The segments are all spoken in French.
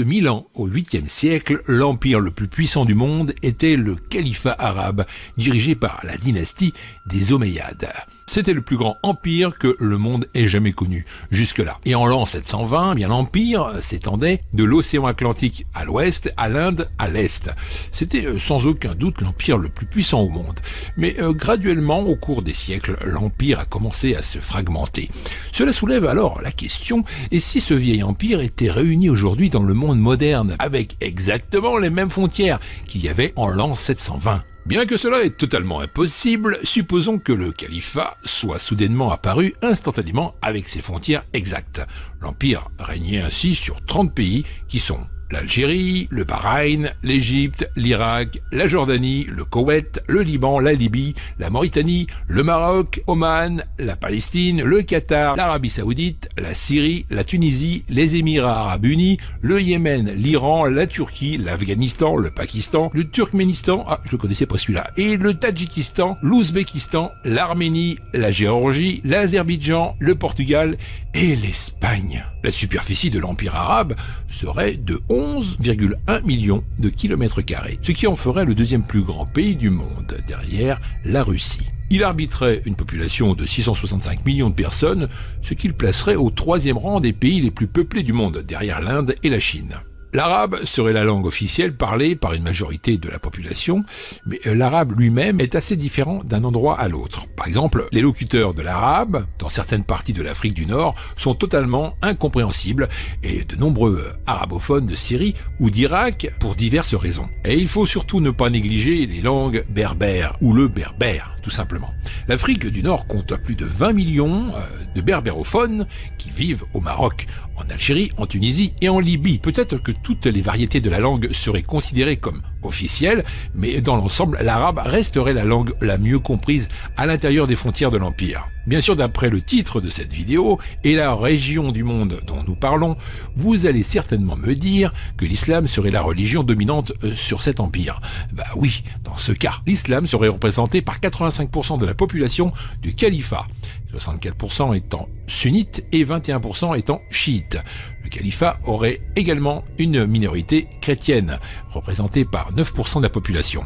1000 ans, au 8e siècle, l'empire le plus puissant du monde était le califat arabe, dirigé par la dynastie des Omeyyades. C'était le plus grand empire que le monde ait jamais connu jusque-là. Et en l'an 720, bien l'empire s'étendait de l'océan Atlantique à l'ouest à l'Inde à l'est. C'était sans aucun doute l'empire le plus puissant au monde. Mais graduellement, au cours des siècles, l'empire a commencé à se fragmenter. Cela soulève alors la question, et si ce vieil empire était réuni aujourd'hui dans le monde moderne, avec exactement les mêmes frontières qu'il y avait en l'an 720 ? Bien que cela est totalement impossible, supposons que le califat soit soudainement apparu instantanément avec ses frontières exactes. L'empire régnait ainsi sur 30 pays qui sont l'Algérie, le Bahreïn, l'Égypte, l'Irak, la Jordanie, le Koweït, le Liban, la Libye, la Mauritanie, le Maroc, Oman, la Palestine, le Qatar, l'Arabie Saoudite, la Syrie, la Tunisie, les Émirats Arabes Unis, le Yémen, l'Iran, la Turquie, l'Afghanistan, le Pakistan, le Turkménistan, je le connaissais pas celui-là, et le Tadjikistan, l'Ouzbékistan, l'Arménie, la Géorgie, l'Azerbaïdjan, le Portugal et l'Espagne. La superficie de l'Empire arabe serait de 11,1 millions de kilomètres carrés, ce qui en ferait le deuxième plus grand pays du monde, derrière la Russie. Il arbitrait une population de 665 millions de personnes, ce qui le placerait au 3e rang des pays les plus peuplés du monde, derrière l'Inde et la Chine. L'arabe serait la langue officielle parlée par une majorité de la population, mais l'arabe lui-même est assez différent d'un endroit à l'autre. Par exemple, les locuteurs de l'arabe, dans certaines parties de l'Afrique du Nord, sont totalement incompréhensibles, et de nombreux arabophones de Syrie ou d'Irak pour diverses raisons. Et il faut surtout ne pas négliger les langues berbères, ou le berbère, tout simplement. L'Afrique du Nord compte plus de 20 millions de berbérophones qui vivent au Maroc, en Algérie, en Tunisie et en Libye. Peut-être que toutes les variétés de la langue seraient considérées comme officielles, mais dans l'ensemble, l'arabe resterait la langue la mieux comprise à l'intérieur des frontières de l'Empire. Bien sûr, d'après le titre de cette vidéo et la région du monde dont nous parlons, vous allez certainement me dire que l'islam serait la religion dominante sur cet empire. Bah oui, dans ce cas, l'islam serait représenté par 85% de la population du califat, 64% étant sunnites et 21% étant chiites. Le califat aurait également une minorité chrétienne, représentée par 9% de la population.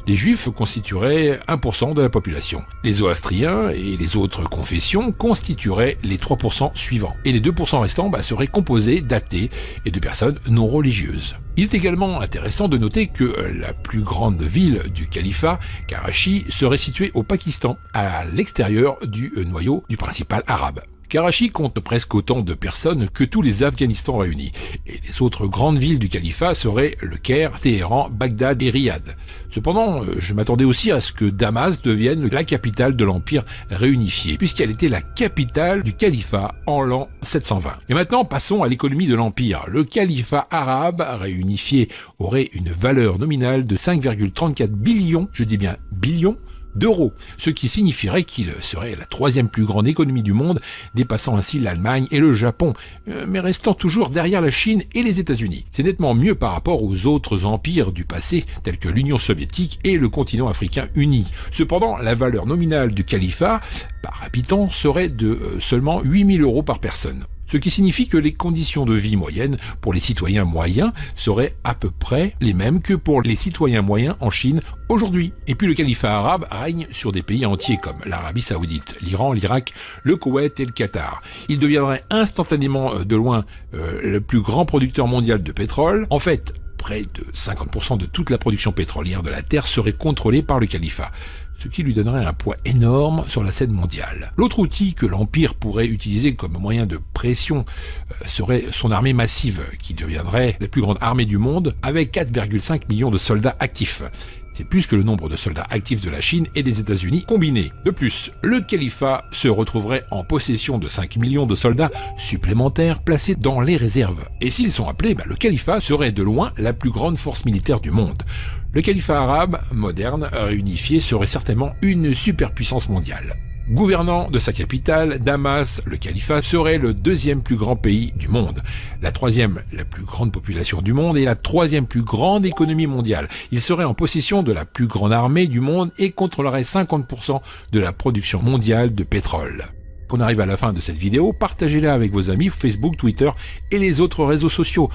Les juifs constitueraient 1% de la population. Les zoroastriens et les autres confessions constitueraient les 3% suivants. Et les 2% restants seraient composés d'athées et de personnes non religieuses. Il est également intéressant de noter que la plus grande ville du califat, Karachi, serait située au Pakistan, à l'extérieur du noyau du principal arabe. Karachi compte presque autant de personnes que tous les Afghanistans réunis. Et les autres grandes villes du califat seraient le Caire, Téhéran, Bagdad et Riyad. Cependant, je m'attendais aussi à ce que Damas devienne la capitale de l'Empire réunifié, puisqu'elle était la capitale du califat en l'an 720. Et maintenant, passons à l'économie de l'Empire. Le califat arabe réunifié aurait une valeur nominale de 5,34 billions, je dis bien billions, d'euros, ce qui signifierait qu'il serait la 3e plus grande économie du monde, dépassant ainsi l'Allemagne et le Japon, mais restant toujours derrière la Chine et les États-Unis. C'est nettement mieux par rapport aux autres empires du passé, tels que l'Union soviétique et le continent africain uni. Cependant, la valeur nominale du califat par habitant serait de seulement 8 000 euros par personne. Ce qui signifie que les conditions de vie moyennes pour les citoyens moyens seraient à peu près les mêmes que pour les citoyens moyens en Chine aujourd'hui. Et puis le califat arabe règne sur des pays entiers comme l'Arabie Saoudite, l'Iran, l'Irak, le Koweït et le Qatar. Il deviendrait instantanément de loin le plus grand producteur mondial de pétrole. En fait, près de 50% de toute la production pétrolière de la Terre serait contrôlée par le califat, ce qui lui donnerait un poids énorme sur la scène mondiale. L'autre outil que l'Empire pourrait utiliser comme moyen de pression serait son armée massive, qui deviendrait la plus grande armée du monde, avec 4,5 millions de soldats actifs. C'est plus que le nombre de soldats actifs de la Chine et des États-Unis combinés. De plus, le califat se retrouverait en possession de 5 millions de soldats supplémentaires placés dans les réserves. Et s'ils sont appelés, le califat serait de loin la plus grande force militaire du monde. Le califat arabe moderne réunifié serait certainement une superpuissance mondiale. Gouvernant de sa capitale, Damas, le califat serait le 2e plus grand pays du monde, la 3e la plus grande population du monde et la 3e plus grande économie mondiale. Il serait en possession de la plus grande armée du monde et contrôlerait 50% de la production mondiale de pétrole. Qu'on arrive à la fin de cette vidéo, partagez-la avec vos amis Facebook, Twitter et les autres réseaux sociaux.